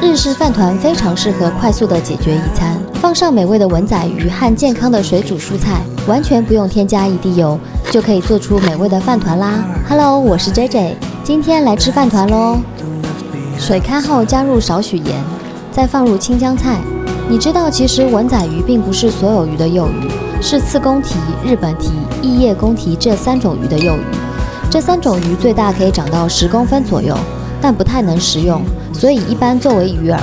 日式饭团非常适合快速的解决一餐，放上美味的文仔鱼和健康的水煮蔬菜，完全不用添加一滴油，就可以做出美味的饭团啦。Hello， 我是 JJ， 今天来吃饭团咯。水开后加入少许盐，再放入青江菜。你知道其实文仔鱼并不是所有鱼的幼鱼，是刺弓蹄、日本蹄、异叶弓蹄这3种鱼的幼鱼。这3种鱼最大可以长到10公分左右，但不太能食用，所以一般作为鱼饵。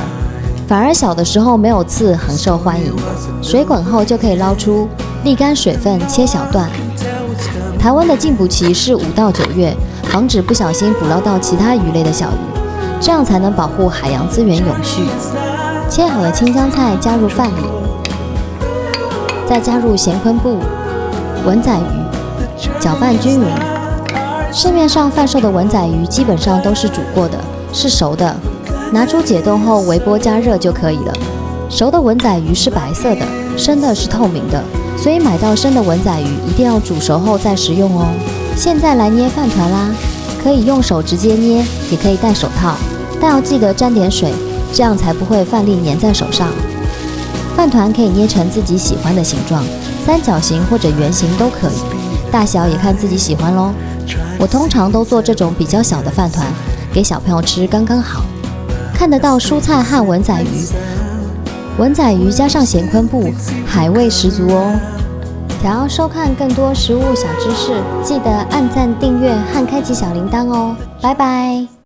反而小的时候没有刺，很受欢迎。水滚后就可以捞出，沥干水分，切小段。台湾的禁捕期是5到9月，防止不小心捕捞到其他鱼类的小鱼，这样才能保护海洋资源永续。切好的青江菜加入饭里，再加入咸昆布、文仔鱼，搅拌均匀。市面上贩售的文仔鱼基本上都是煮过的，是熟的，拿出解冻后微波加热就可以了。熟的文仔鱼是白色的，生的是透明的，所以买到生的文仔鱼一定要煮熟后再食用哦。现在来捏饭团啦，可以用手直接捏，也可以戴手套，但要记得沾点水，这样才不会饭粒粘在手上。饭团可以捏成自己喜欢的形状，三角形或者圆形都可以，大小也看自己喜欢咯。我通常都做这种比较小的饭团，给小朋友吃刚刚好。看得到蔬菜和文仔鱼，文仔鱼加上咸昆布，海味十足哦。想要收看更多食物小知识，记得按赞、订阅和开启小铃铛哦。拜拜。